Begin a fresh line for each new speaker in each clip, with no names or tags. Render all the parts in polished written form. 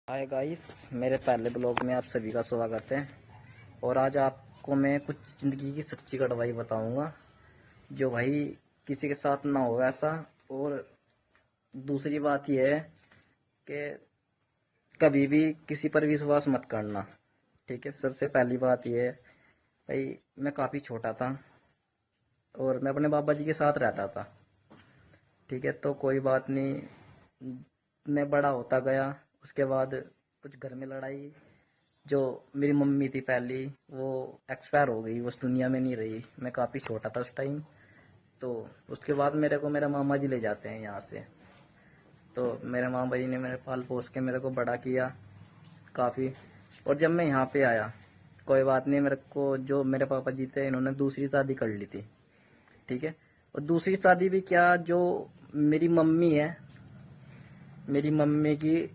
Hi guys, मेरे पहले blog में आप सभी का स्वागत है। और आज आपको मैं कुछ ज़िंदगी की सच्ची कड़वाई बताऊंगा जो भाई किसी के साथ ना हो ऐसा। और दूसरी बात यह है कि कभी भी किसी पर विश्वास मत करना। ठीक है, सबसे पहली बात यह है भाई, मैं काफ़ी छोटा था और मैं अपने बाबा जी के साथ रहता था। ठीक है, तो कोई बात नहीं, मैं बड़ा होता गया। उसके बाद कुछ घर में लड़ाई, जो मेरी मम्मी थी पहली, वो एक्सपायर हो गई, वो उस दुनिया में नहीं रही। मैं काफ़ी छोटा था उस टाइम। तो उसके बाद मेरे को मेरे मामा जी ले जाते हैं यहाँ से। तो मेरे मामा जी ने मेरे पाल पोस के मेरे को बड़ा किया काफ़ी। और जब मैं यहाँ पे आया, कोई बात नहीं, मेरे को जो मेरे पापा जी थे इन्होंने दूसरी शादी कर ली थी। ठीक है, और दूसरी शादी भी क्या, जो मेरी मम्मी है, मेरी मम्मी की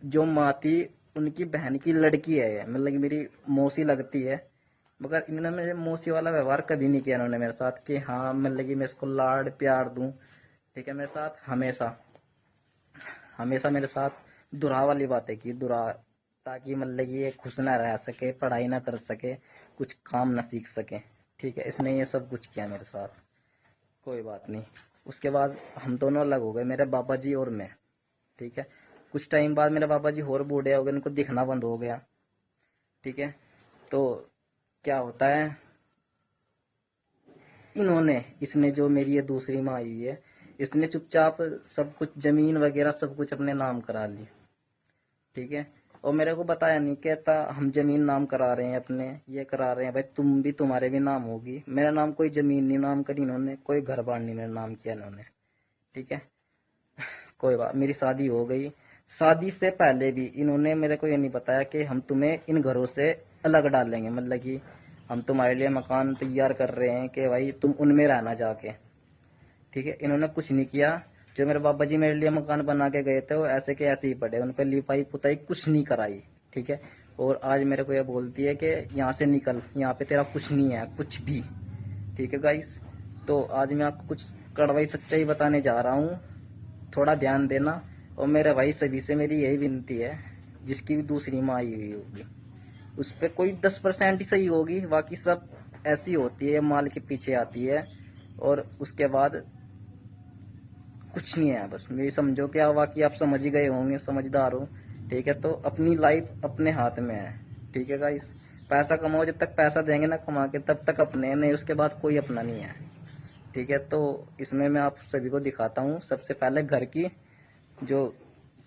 जो माँ थी उनकी बहन की लड़की है ये। मतलब कि मेरी मौसी लगती है। मगर इन्होंने मेरे मौसी वाला व्यवहार कभी नहीं किया इन्होंने मेरे साथ कि हाँ मतलब कि मैं इसको लाड प्यार दूं। ठीक है, मेरे साथ हमेशा हमेशा मेरे साथ दुरा वाली बातें की, दुरा, ताकि मतलब कि ये खुश ना रह सके, पढ़ाई ना कर सके, कुछ काम ना सीख सके। ठीक है, इसने ये सब कुछ किया मेरे साथ। कोई बात नहीं, उसके बाद हम दोनों अलग हो गए, मेरे बाबा जी और मैं। ठीक है, कुछ टाइम बाद मेरे बाबा जी और बूढ़े हो गए, उनको दिखना बंद हो गया। ठीक है, तो क्या होता है, इसने जो मेरी ये दूसरी माँ आई है, इसने चुपचाप सब कुछ जमीन वगैरह सब कुछ अपने नाम करा ली। ठीक है, और मेरे को बताया नहीं, कहता हम जमीन नाम करा रहे हैं अपने, ये करा रहे हैं भाई, तुम भी तुम्हारे भी नाम होगी। मेरा नाम कोई जमीन नहीं नाम करी इन्होंने, कोई घर बार नहीं मेरा नाम किया इन्होंने। ठीक है, कोई बात, मेरी शादी हो गई। शादी से पहले भी इन्होंने मेरे को ये नहीं बताया कि हम तुम्हें इन घरों से अलग डालेंगे, मतलब कि हम तुम्हारे लिए मकान तैयार कर रहे हैं कि भाई तुम उनमें रहना जाके। ठीक है, इन्होंने कुछ नहीं किया। जो मेरे बाबा जी मेरे लिए मकान बना के गए थे वो ऐसे के ऐसे ही पड़े, उन पर लिपाई पुताई कुछ नहीं कराई। ठीक है, और आज मेरे को ये बोलती है कि यहाँ से निकल, यहाँ पे तेरा कुछ नहीं है, कुछ भी। ठीक है गाइस, तो आज मैं आपको कुछ कड़वाई सच्चाई बताने जा रहा हूँ, थोड़ा ध्यान देना। और मेरे भाई सभी से मेरी यही विनती है, जिसकी भी दूसरी माँ आई हुई होगी उस पर कोई 10% ही सही होगी, बाकी सब ऐसी होती है, माल के पीछे आती है। और उसके बाद कुछ नहीं है, बस मेरी समझो क्या, बाकी आप समझ ही गए होंगे, समझदार हो। ठीक है, तो अपनी लाइफ अपने हाथ में है। ठीक है गाइस, पैसा कमाओ, जब तक पैसा देंगे ना कमा के तब तक अपने नहीं, उसके बाद कोई अपना नहीं है। ठीक है, तो इसमें मैं आप सभी को दिखाता हूँ सबसे पहले घर की, जो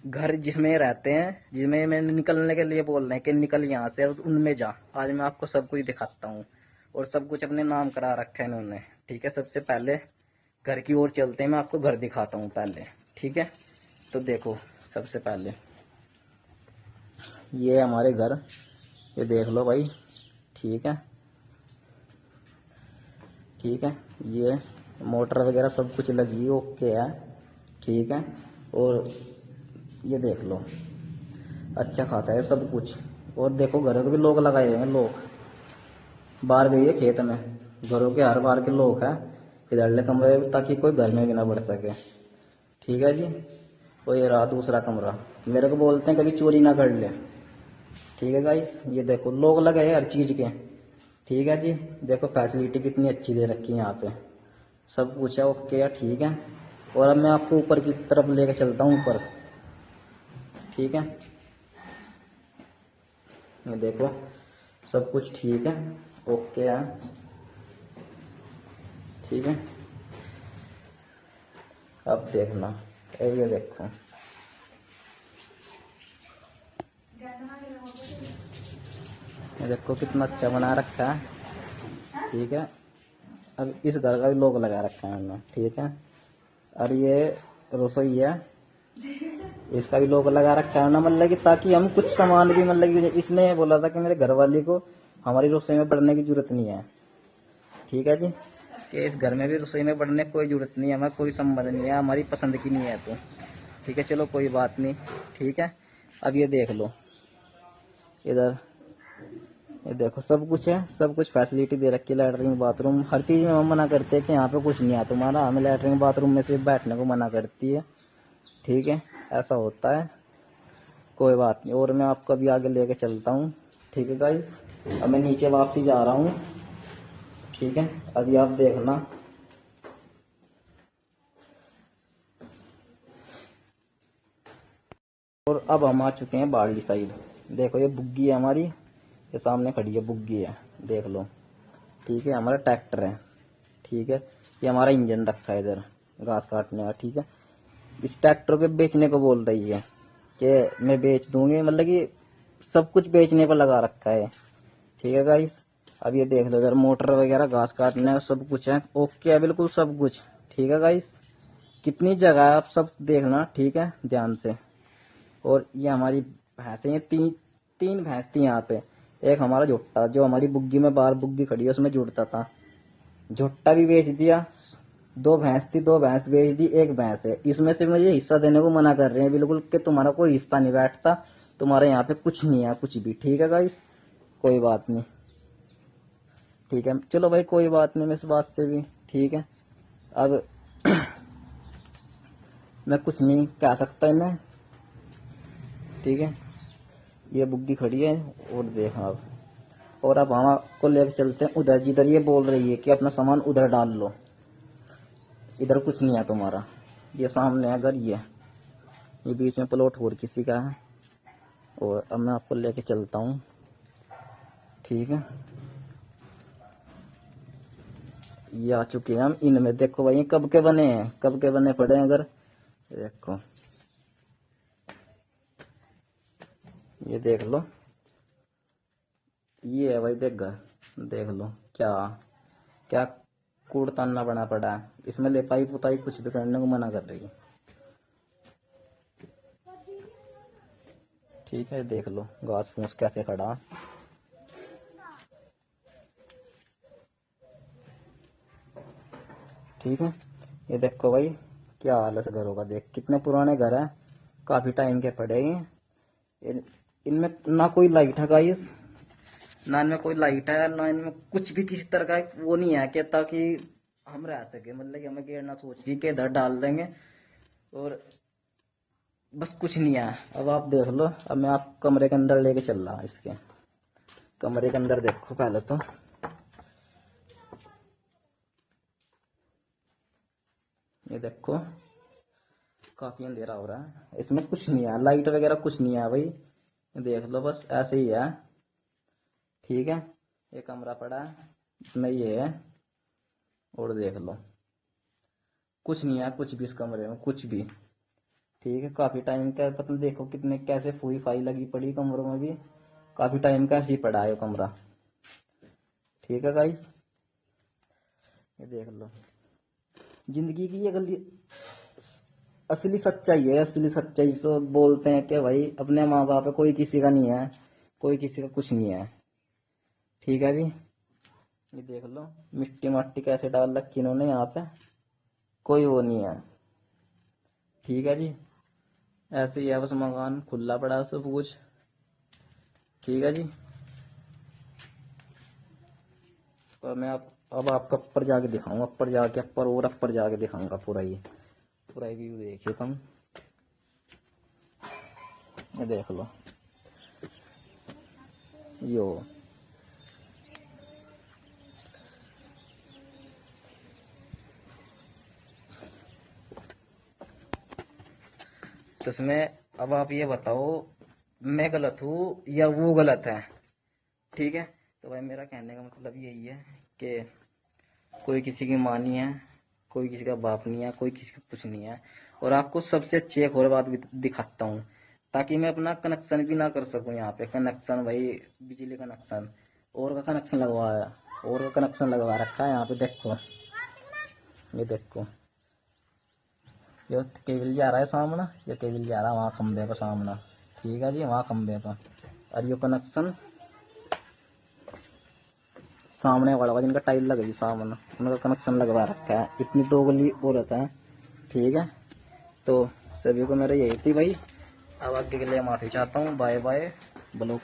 घर जिसमें रहते हैं, जिसमें मैंने निकलने के लिए बोल रहे हैं कि निकल यहाँ से और उनमें जा। आज मैं आपको सब कुछ दिखाता हूँ, और सब कुछ अपने नाम करा रखा है इन्होंने। ठीक है, सबसे पहले घर की ओर चलते हैं, मैं आपको घर दिखाता हूँ पहले। ठीक है, तो देखो, सबसे पहले ये है हमारे घर, ये देख लो भाई। ठीक है, ठीक है, ये मोटर वगैरह सब कुछ लगी ओके है। ठीक है, और ये देख लो, अच्छा खासा है सब कुछ। और देखो घरों के भी लोग लगाए हुए हैं, लोग बाहर गई है खेत में, घरों के हर बार के लोग हैं इधरले कमरे में, ताकि कोई घर में भी ना बढ़ सके। ठीक है जी, और ये रहा दूसरा कमरा, मेरे को बोलते हैं कभी चोरी ना कर ले। ठीक है गाइस, ये देखो लोग लगे हैं हर चीज़ के। ठीक है जी, देखो फैसिलिटी कितनी अच्छी दे रखी है यहाँ पे, सब कुछ है ओके है। ठीक है, और अब मैं आपको ऊपर की तरफ लेके चलता हूँ, ऊपर। ठीक है, ये देखो सब कुछ ठीक है, ओके है। ठीक है, अब देखना, ये देखो, ये देखो कितना अच्छा बना रखा है। ठीक है, अब इस घर का भी लोग लगा रखा है हमने। ठीक है, और ये रसोई है, इसका भी लोग लगा रखा है ना, मतलब कि ताकि हम कुछ सामान भी, मतलब कि इसने बोला था कि मेरे घर वाली को हमारी रसोई में बढ़ने की जरूरत नहीं है। ठीक है जी, कि इस घर में भी रसोई में बढ़ने की कोई जरूरत नहीं है, हमें कोई संबंध नहीं है, हमारी पसंद की नहीं है तो। ठीक है, चलो कोई बात नहीं। ठीक है, अब ये देख लो इधर, ये देखो सब कुछ है, सब कुछ फैसिलिटी दे रखी है, लैटरिन बाथरूम हर चीज़ में। हम मना करते हैं कि यहाँ पे कुछ नहीं है तुम्हारा, हमें लैटरिन बाथरूम में सिर्फ बैठने को मना करती है। ठीक है, ऐसा होता है, कोई बात नहीं, और मैं आपको अभी आगे लेके चलता हूँ। ठीक है गाइस, अब मैं नीचे वापसी जा रहा हूँ। ठीक है, अभी आप देखना। और अब हम आ चुके हैं बारली साइड। देखो ये बुग्गी है हमारी, ये सामने खड़ी है बुग्गी है, देख लो। ठीक है, हमारा ट्रैक्टर है। ठीक है, ये हमारा इंजन रखा है इधर घास काटने का। ठीक है, इस ट्रैक्टर को बेचने को बोल रही है कि मैं बेच दूंगी, मतलब कि सब कुछ बेचने पर लगा रखा है। ठीक है गाइस, अब ये देख लो इधर मोटर वगैरह घास काटने सब कुछ है, ओके है बिल्कुल सब कुछ। ठीक है गाइस, कितनी जगह है आप सब देखना। ठीक है, ध्यान से। और ये हमारी भैंसें, ये तीन भैंस थी यहाँ पे। एक हमारा झुट्टा, जो हमारी बुग्गी में बाहर बुग्गी खड़ी है उसमें जुड़ता था, झुट्टा भी बेच दिया। दो भैंस थी, दो भैंस बेच दी, एक भैंस है। इसमें से मुझे हिस्सा देने को मना कर रहे हैं बिल्कुल, कि तुम्हारा कोई हिस्सा नहीं बैठता, तुम्हारे यहाँ पे कुछ नहीं है, कुछ भी। ठीक है गाइस, कोई बात नहीं। ठीक है, चलो भाई कोई बात नहीं, मैं इस बात से भी ठीक है। अब मैं कुछ नहीं कह सकता इन्हें। ठीक है, ये बुग्गी खड़ी है और देखो आप। और अब हम आपको लेकर चलते हैं उधर, जिधर ये बोल रही है कि अपना सामान उधर डाल लो, इधर कुछ नहीं है तुम्हारा। ये सामने है घर, ये बीच में प्लॉट और किसी का है। और अब मैं आपको लेके चलता हूँ। ठीक है, ये आ चुके हैं हम इनमें। देखो भाई, ये कब के बने हैं, कब के बने पड़े हैं अगर। देखो ये देख लो, ये है भाई देख घर, देख लो क्या क्या कूड़ तानना बना पड़ा है। इसमें लिपाई पुताई कुछ भी करने को मना कर रही है। ठीक है, देख लो घास फूस कैसे खड़ा। ठीक है, ये देखो भाई क्या हाल है घरों का, देख कितने पुराने घर है, काफी टाइम के पड़े हैं। इनमें ना कोई लाइट है गाइस, ना इनमें कोई लाइट है, ना इनमें कुछ भी किसी तरह का वो नहीं है कि ताकि हम रह सके, मतलब कि हमें गिरना सोच के इधर डाल देंगे और बस कुछ नहीं है। अब आप देख लो, अब मैं आप कमरे के अंदर लेके चल रहा हूँ। इसके कमरे के अंदर देखो पहले तो, ये देखो काफी अंधेरा हो रहा है, इसमें कुछ नहीं है, लाइट वगैरह कुछ नहीं है भाई, देख लो बस ऐसे ही है। ठीक है, ये कमरा पड़ा है, इसमें ये है। और देख लो कुछ नहीं है, कुछ भी इस कमरे में कुछ भी। ठीक है, काफी टाइम का पता, देखो कितने कैसे फूई फाई लगी पड़ी कमरों में भी, काफी टाइम का ऐसे ही पड़ा है कमरा। ठीक है गाइस, ये देख लो जिंदगी की ये गली असली सच्चाई है, असली सच्चाई। सो बोलते हैं कि भाई अपने माँ बाप है, कोई किसी का नहीं है, कोई किसी का कुछ नहीं है। ठीक है जी, ये देख लो मिट्टी मट्टी कैसे डाल रखी इन्होंने यहाँ पे, कोई वो नहीं है। ठीक है जी, ऐसे ही है बस, मकान खुला पड़ा है सब कुछ। ठीक है जी, और मैं अब आपको ऊपर जाके दिखाऊंगा, ऊपर जाके ऊपर और ऊपर जाके दिखाऊंगा पूरा व्यू देखिए तुम, ये देख लो यो। तो इसमें अब आप ये बताओ, मैं गलत हूँ या वो गलत है। ठीक है, तो भाई मेरा कहने का मतलब यही है कि कोई किसी की माँ नहीं है, कोई किसी का बाप नहीं है, कोई किसी का कुछ नहीं है। और आपको सबसे अच्छी एक और बात भी दिखाता हूँ, ताकि मैं अपना कनेक्शन भी ना कर सकूँ यहाँ पे। कनेक्शन भाई बिजली कनेक्शन और का कनेक्शन लगवाया, और का कनेक्शन लगवा रखा है यहाँ पे। देखो ये देखो, ये केबल जा रहा है सामने, ये केबल जा रहा है वहाँ खंबे पर सामने। ठीक है जी, वहाँ खंबे पर। और ये कनेक्शन सामने वाला जिनका टाइल लगी सामने, उनका कनेक्शन लगवा रखा है। इतनी दो गली औरत है। ठीक है, तो सभी को मेरा यही थी भाई। अब आगे के लिए माफी चाहता हूँ, बाय बाय ब्लॉग।